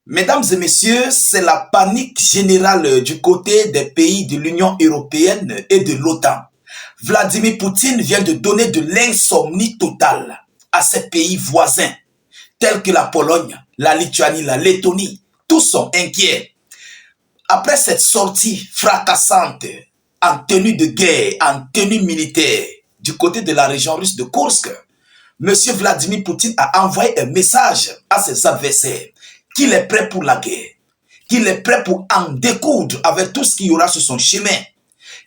Mesdames et messieurs, c'est la panique générale du côté des pays de l'Union européenne et de l'OTAN. Vladimir Poutine vient de donner de l'insomnie totale à ses pays voisins, tels que la Pologne, la Lituanie, la Lettonie. Tous sont inquiets. Après cette sortie fracassante en tenue de guerre, en tenue militaire, du côté de la région russe de Kursk, M. Vladimir Poutine a envoyé un message à ses adversaires qu'il est prêt pour la guerre, qu'il est prêt pour en découdre avec tout ce qu'il y aura sur son chemin,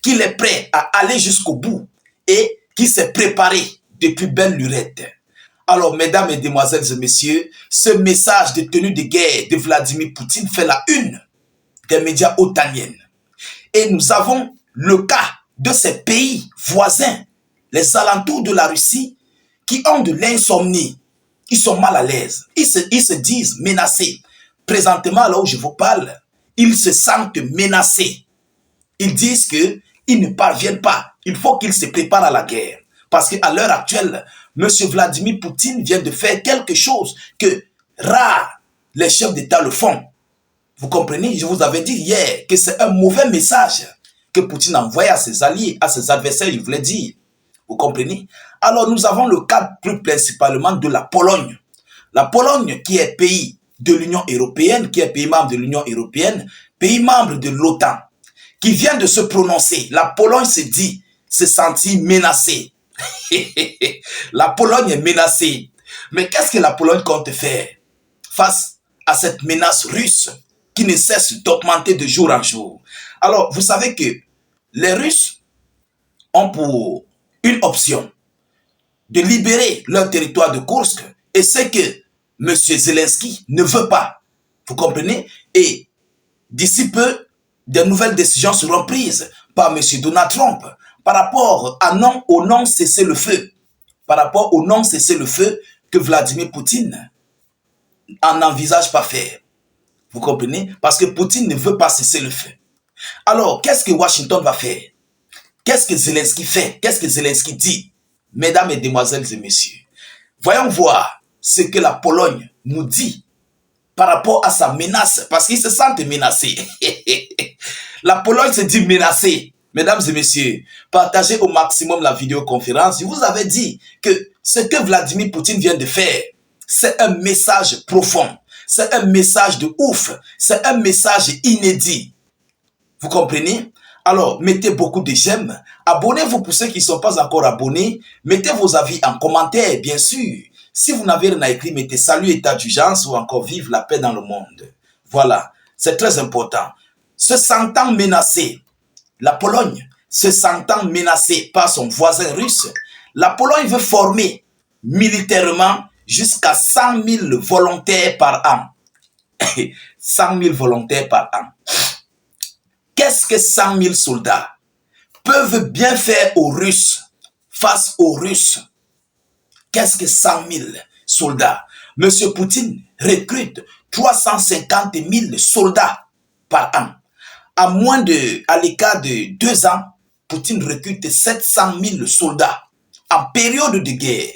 qu'il est prêt à aller jusqu'au bout et qu'il s'est préparé depuis belle lurette. Alors, mesdames, mesdemoiselles et messieurs, ce message de tenue de guerre de Vladimir Poutine fait la une des médias otaniennes. Et nous avons le cas de ces pays voisins, les alentours de la Russie, qui ont de l'insomnie. Ils sont mal à l'aise. Ils se disent menacés. Présentement, là où je vous parle, ils se sentent menacés. Ils disent qu'ils ne parviennent pas. Il faut qu'ils se préparent à la guerre. Parce qu'à l'heure actuelle, M. Vladimir Poutine vient de faire quelque chose que rares les chefs d'État le font. Vous comprenez? Je vous avais dit hier que c'est un mauvais message que Poutine envoie à ses alliés, à ses adversaires, je voulais dire. Vous comprenez? Alors nous avons le cas plus principalement de la Pologne. La Pologne qui est pays de l'Union européenne, qui est pays membre de l'Union européenne, pays membre de l'OTAN, qui vient de se prononcer. La Pologne se sentit menacée. La Pologne est menacée. Mais qu'est-ce que la Pologne compte faire face à cette menace russe qui ne cesse d'augmenter de jour en jour? Alors, vous savez que les Russes ont pour une option de libérer leur territoire de Kursk, et c'est que M. Zelensky ne veut pas. Vous comprenez? Et d'ici peu, de nouvelles décisions seront prises par M. Donald Trump par rapport au non-cessez-le-feu. Par rapport au non-cessez-le-feu que Vladimir Poutine n'envisage pas faire. Vous comprenez? Parce que Poutine ne veut pas cesser le feu. Alors, qu'est-ce que Washington va faire? Qu'est-ce que Zelensky fait? Qu'est-ce que Zelensky dit? Mesdames, mesdemoiselles et messieurs, voyons voir ce que la Pologne nous dit par rapport à sa menace, parce qu'ils se sentent menacés. La Pologne se dit menacée. Mesdames et messieurs, partagez au maximum la vidéoconférence. Je vous avais dit que ce que Vladimir Poutine vient de faire, c'est un message profond. C'est un message de ouf. C'est un message inédit. Vous comprenez? Alors, mettez beaucoup de j'aime. Abonnez-vous pour ceux qui ne sont pas encore abonnés. Mettez vos avis en commentaire, bien sûr. Si vous n'avez rien à écrire, mettez salut, état d'urgence ou encore vive la paix dans le monde. Voilà, c'est très important. Se sentant menacé, la Pologne se sentant menacée par son voisin russe, la Pologne veut former militairement jusqu'à 100 000 volontaires par an. 100 000 volontaires par an. Qu'est-ce que 100 000 soldats peuvent bien faire aux Russes, face aux Russes? Qu'est-ce que 100 000 soldats? Monsieur Poutine recrute 350 000 soldats par an. À l'écart de 2 ans, Poutine recrute 700 000 soldats en période de guerre.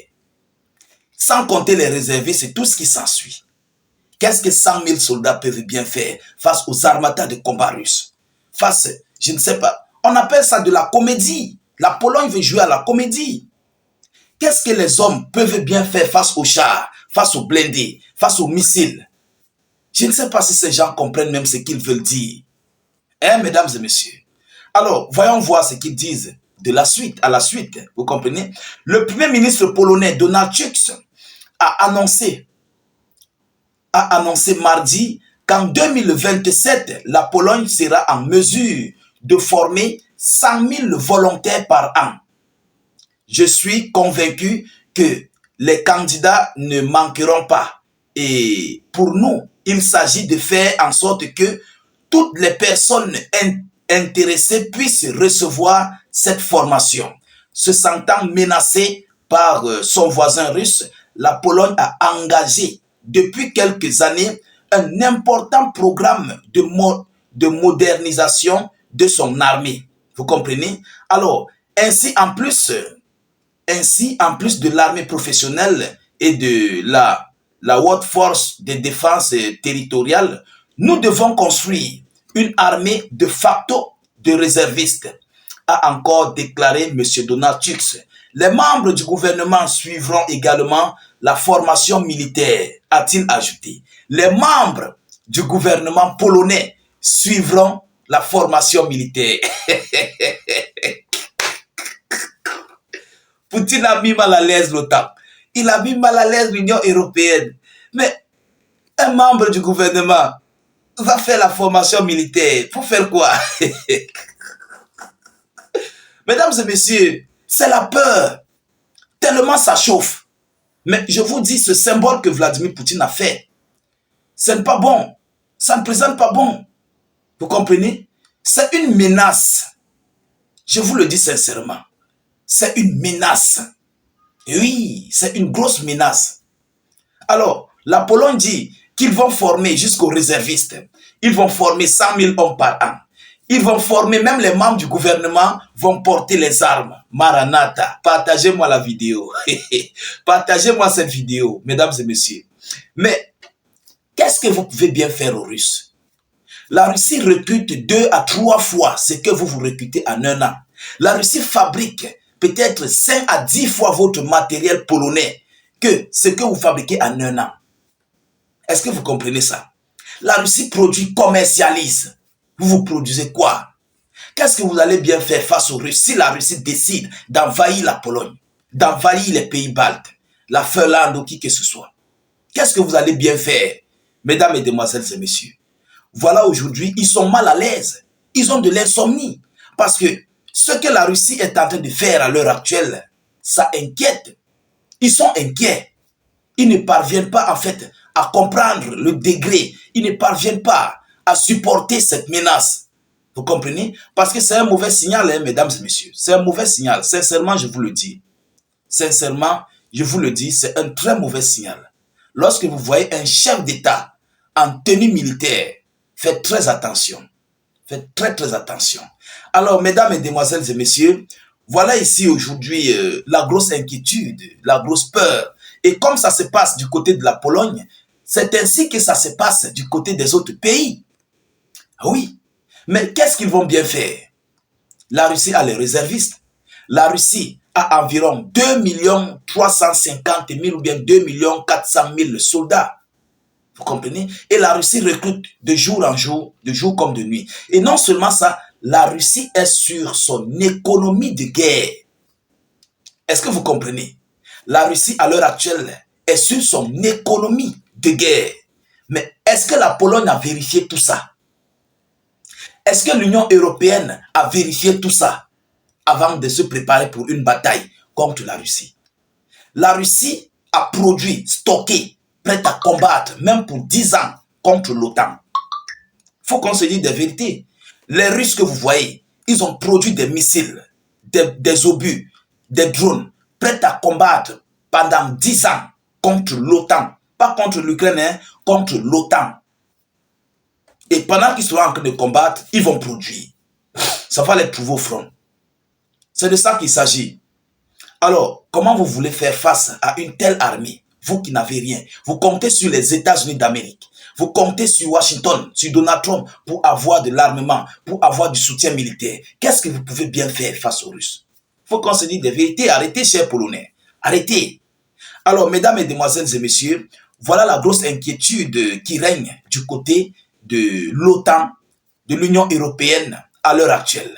Sans compter les réservistes, c'est tout ce qui s'ensuit. Qu'est-ce que 100 000 soldats peuvent bien faire face aux armatas de combat russes? Face, je ne sais pas, on appelle ça de la comédie. La Pologne veut jouer à la comédie. Qu'est-ce que les hommes peuvent bien faire face aux chars, face aux blindés, face aux missiles? Je ne sais pas si ces gens comprennent même ce qu'ils veulent dire. Hein, mesdames et messieurs? Alors, voyons voir ce qu'ils disent de la suite, à la suite. Vous comprenez? Le premier ministre polonais, Donald Tusk, a annoncé mardi qu'en 2027, la Pologne sera en mesure de former 100 000 volontaires par an. Je suis convaincu que les candidats ne manqueront pas. Et pour nous, il s'agit de faire en sorte que toutes les personnes intéressées puissent recevoir cette formation. Se sentant menacée par son voisin russe, la Pologne a engagé depuis quelques années un important programme de modernisation de son armée. Vous comprenez? Alors, ainsi en plus de l'armée professionnelle et de la haute force de défense territoriale, nous devons construire une armée de facto de réservistes, a encore déclaré M. Donald Tusk. Les membres du gouvernement suivront également la formation militaire, a-t-il ajouté. Les membres du gouvernement polonais suivront la formation militaire. Poutine a mis mal à l'aise l'OTAN. Il a mis mal à l'aise l'Union européenne. Mais un membre du gouvernement va faire la formation militaire. Pour faire quoi? Mesdames et messieurs, c'est la peur. Tellement ça chauffe. Mais je vous dis, ce symbole que Vladimir Poutine a fait, ce n'est pas bon. Ça ne présente pas bon. Vous comprenez? C'est une menace. Je vous le dis sincèrement. C'est une menace. Oui, c'est une grosse menace. Alors, la Pologne dit qu'ils vont former jusqu'aux réservistes. Ils vont former 100 000 hommes par an. Ils vont former, même les membres du gouvernement vont porter les armes. Maranatha, partagez-moi la vidéo. Partagez-moi cette vidéo, mesdames et messieurs. Mais, qu'est-ce que vous pouvez bien faire aux Russes? La Russie recrute 2 à 3 fois ce que vous recrutez en un an. La Russie fabrique peut-être 5 à 10 fois votre matériel polonais que ce que vous fabriquez en un an. Est-ce que vous comprenez ça? La Russie produit, commercialise. Vous produisez quoi? Qu'est-ce que vous allez bien faire face aux Russes si la Russie décide d'envahir la Pologne, d'envahir les pays baltes, la Finlande ou qui que ce soit? Qu'est-ce que vous allez bien faire, mesdames et demoiselles et messieurs? Voilà, aujourd'hui, ils sont mal à l'aise. Ils ont de l'insomnie. Parce que ce que la Russie est en train de faire à l'heure actuelle, ça inquiète. Ils sont inquiets. Ils ne parviennent pas, en fait, à comprendre le degré. Ils ne parviennent pas à supporter cette menace. Vous comprenez? Parce que c'est un mauvais signal, hein, mesdames et messieurs. C'est un mauvais signal. Sincèrement, je vous le dis. Sincèrement, je vous le dis, c'est un très mauvais signal. Lorsque vous voyez un chef d'État en tenue militaire, faites très attention. Faites très, très attention. Alors, mesdames et demoiselles et messieurs, voilà ici aujourd'hui la grosse inquiétude, la grosse peur. Et comme ça se passe du côté de la Pologne, c'est ainsi que ça se passe du côté des autres pays. Oui, mais qu'est-ce qu'ils vont bien faire? La Russie a les réservistes. La Russie a environ 2 350 000 ou bien 2 400 000 soldats. Vous comprenez? Et la Russie recrute de jour en jour, de jour comme de nuit. Et non seulement ça, la Russie est sur son économie de guerre. Est-ce que vous comprenez? La Russie, à l'heure actuelle, est sur son économie de guerre. Mais est-ce que la Pologne a vérifié tout ça? Est-ce que l'Union européenne a vérifié tout ça avant de se préparer pour une bataille contre la Russie? La Russie a produit, stocké, prête à combattre, même pour 10 ans, contre l'OTAN. Il faut qu'on se dise des vérités. Les Russes que vous voyez, ils ont produit des missiles, des obus, des drones, prêts à combattre pendant 10 ans contre l'OTAN. Pas contre l'Ukraine, hein, contre l'OTAN. Et pendant qu'ils seront en train de combattre, ils vont produire. Ça va les trouver au front. C'est de ça qu'il s'agit. Alors, comment vous voulez faire face à une telle armée? Vous qui n'avez rien. Vous comptez sur les États-Unis d'Amérique. Vous comptez sur Washington, sur Donald Trump pour avoir de l'armement, pour avoir du soutien militaire. Qu'est-ce que vous pouvez bien faire face aux Russes? Il faut qu'on se dise des vérités. Arrêtez, chers Polonais. Arrêtez. Alors, mesdames et demoiselles et messieurs, voilà la grosse inquiétude qui règne du côté de l'OTAN, de l'Union européenne à l'heure actuelle.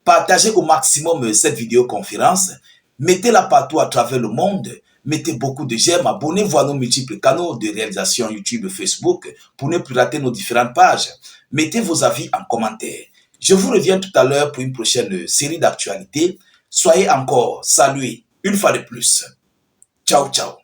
Partagez au maximum cette vidéoconférence. Mettez-la partout à travers le monde. Mettez beaucoup de j'aime, abonnez-vous à nos multiples canaux de réalisation YouTube et Facebook pour ne plus rater nos différentes pages. Mettez vos avis en commentaire. Je vous reviens tout à l'heure pour une prochaine série d'actualités. Soyez encore salués une fois de plus. Ciao, ciao.